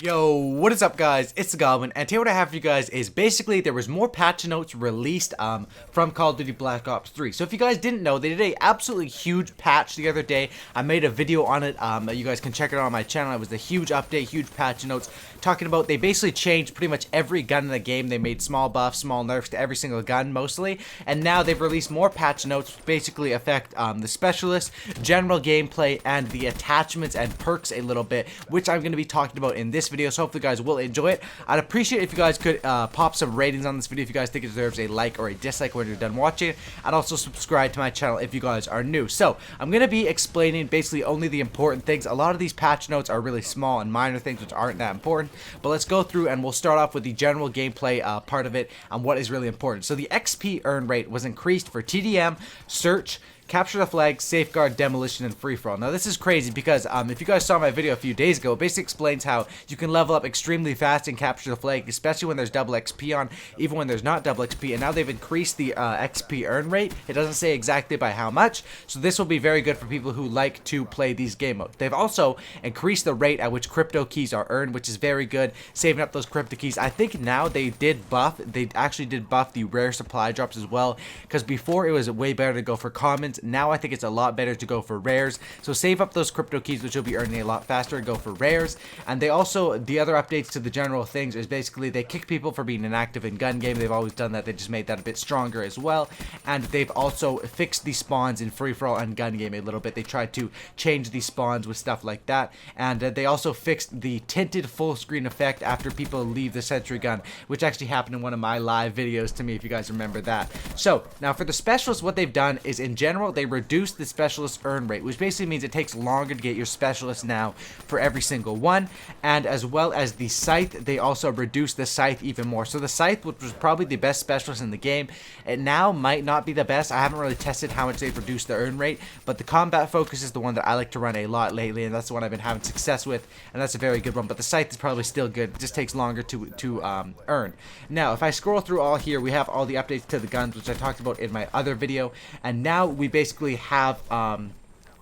Yo, what is up guys, it's the Goblin, and today what I have for you guys is basically there was more patch notes released from Call of Duty Black Ops 3. So if you guys didn't know, they did a absolutely huge patch the other day. I made a video on it, you guys can check it out on my channel. It was a huge update, huge patch notes, talking about they basically changed pretty much every gun in the game. They made small buffs, small nerfs to every single gun mostly, and now they've released more patch notes which basically affect the specialists, general gameplay, and the attachments and perks a little bit, which I'm going to be talking about in this video, so hopefully you guys will enjoy it. I'd appreciate if you guys could pop some ratings on this video if you guys think it deserves a like or a dislike when you're done watching it, and also subscribe to my channel if you guys are new. So I'm going to be explaining basically only the important things. A lot of these patch notes are really small and minor things which aren't that important, but let's go through and we'll start off with the general gameplay part of it and what is really important. So the XP earn rate was increased for TDM, search, capture the flag, safeguard, demolition, and free-for-all. Now this is crazy because if you guys saw my video a few days ago, it basically explains how you can level up extremely fast and capture the flag, especially when there's double XP on, even when there's not double XP. And now they've increased the XP earn rate. It doesn't say exactly by how much, so this will be very good for people who like to play these game modes. They've also increased the rate at which crypto keys are earned, which is very good, saving up those crypto keys. I think now they actually did buff the rare supply drops as well, because before it was way better to go for commons. Now I think it's a lot better to go for rares, so save up those crypto keys which you'll be earning a lot faster and go for rares. And they also, the other updates to the general things is basically they kick people for being inactive in gun game. They've always done that, they just made that a bit stronger as well. And they've also fixed the spawns in free-for-all and gun game a little bit. They tried to change the spawns with stuff like that, and they also fixed the tinted full screen effect after people leave the sentry gun, which actually happened in one of my live videos to me, if you guys remember that. So now for the specialists, what they've done is in general they reduce the specialist earn rate, which basically means it takes longer to get your specialist now for every single one. And as well as the scythe, they also reduce the scythe even more. So the scythe, which was probably the best specialist in the game, it now might not be the best. I haven't really tested how much they've reduced the earn rate, but the combat focus is the one that I like to run a lot lately, and that's the one I've been having success with, and that's a very good one. But the scythe is probably still good, it just takes longer to earn. Now if I scroll through all here, we have all the updates to the guns which I talked about in my other video, and now we basically have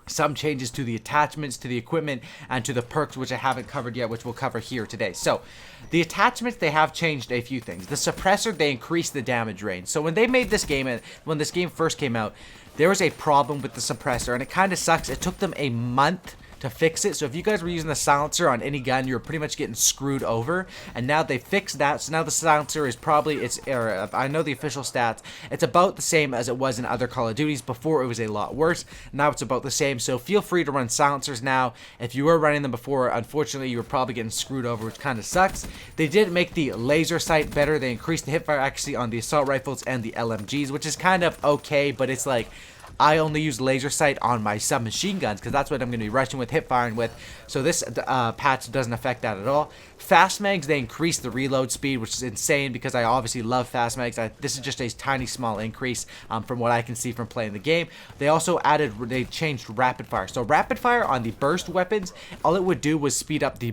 some changes to the attachments, to the equipment, and to the perks, which I haven't covered yet, which we'll cover here today. So the attachments, they have changed a few things. The suppressor, they increased the damage range. So when they made this game, and when this game first came out, there was a problem with the suppressor, and it kind of sucks. It took them a month to fix it. So if you guys were using the silencer on any gun, you were pretty much getting screwed over, and now they fixed that. So now the silencer is probably, I know the official stats, it's about the same as it was in other Call of Duties. Before it was a lot worse, now it's about the same. So feel free to run silencers now. If you were running them before, unfortunately you were probably getting screwed over, which kind of sucks. They did make the laser sight better. They increased the hipfire accuracy on the assault rifles and the LMGs, which is kind of okay, but it's like, I only use laser sight on my submachine guns because that's what I'm going to be rushing with, hip firing with. So this patch doesn't affect that at all. Fast mags, they increased the reload speed, which is insane because I obviously love fast mags. This is just a tiny small increase from what I can see from playing the game. They also they changed rapid fire. So rapid fire on the burst weapons, all it would do was speed up the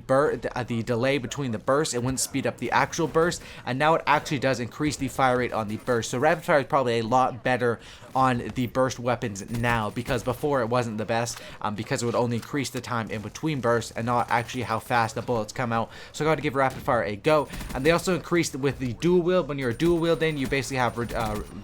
delay between the bursts. It wouldn't speed up the actual burst, and now it actually does increase the fire rate on the burst. So rapid fire is probably a lot better on the burst weapons now, because before it wasn't the best, because it would only increase the time in between bursts and not actually how fast the bullets come out. So I got to give rapid fire a go. And they also increased with the dual wield. When you're a dual wielding, you basically have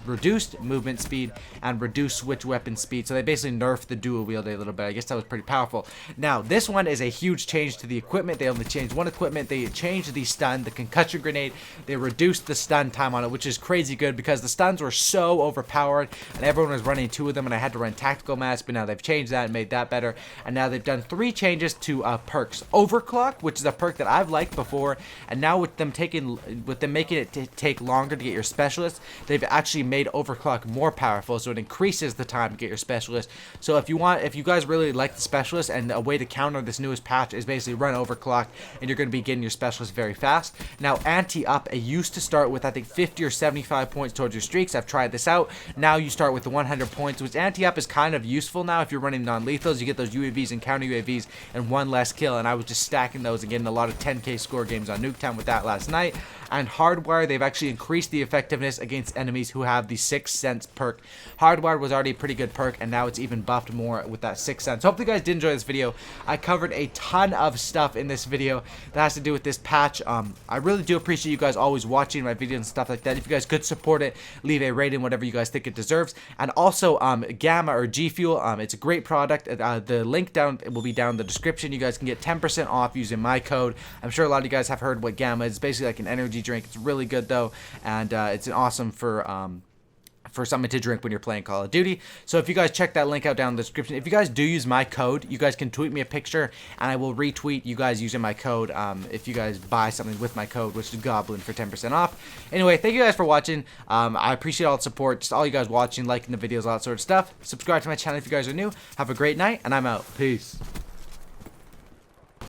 reduced movement speed and reduced switch weapon speed. So they basically nerfed the dual wield a little bit. I guess that was pretty powerful. Now this one is a huge change to the equipment. They only changed one equipment. They changed the stun, the concussion grenade. They reduced the stun time on it, which is crazy good because the stuns were so overpowered and everyone was running two of them, and I had to run tactical mask, but now they've changed that and made that better. And now they've done 3 changes to perks. Overclock, which is a perk that I've liked before, and now with them making it take longer to get your specialist, they've actually made overclock more powerful, so it increases the time to get your specialist. So if you guys really like the specialist, and a way to counter this newest patch is basically run overclock, and you're going to be getting your specialist very fast. Now anti-up, it used to start with I think 50 or 75 points towards your streaks. I've tried this out. Now you start with the 100 points, which anti-up is kind of useful now if you're running non-lethals. You get those UAVs and counter UAVs and one less kill, and I was just stacking those and getting a lot of 10k score games on Nuketown with that last night. And Hardwire, they've actually increased the effectiveness against enemies who have the 6th Sense perk. Hardwire was already a pretty good perk, and now it's even buffed more with that 6th Sense. Hopefully you guys did enjoy this video. I covered a ton of stuff in this video that has to do with this patch. I really do appreciate you guys always watching my videos and stuff like that. If you guys could support it, leave a rating, whatever you guys think it deserves. And also Gamma or G Fuel, it's a great product. The link down will be down in the description. You guys can get 10% off using my code. I'm sure a lot of you guys have heard what Gamma is. It's basically like an energy drink. It's really good though, and it's an awesome for something to drink when you're playing Call of Duty. So if you guys check that link out down in the description, if you guys do use my code, you guys can tweet me a picture and I will retweet you guys using my code if you guys buy something with my code, which is Goblin, for 10% off. Anyway, thank you guys for watching. I appreciate all the support, just all you guys watching, liking the videos, all that sort of stuff. Subscribe to my channel if you guys are new. Have a great night, and I'm out. Peace.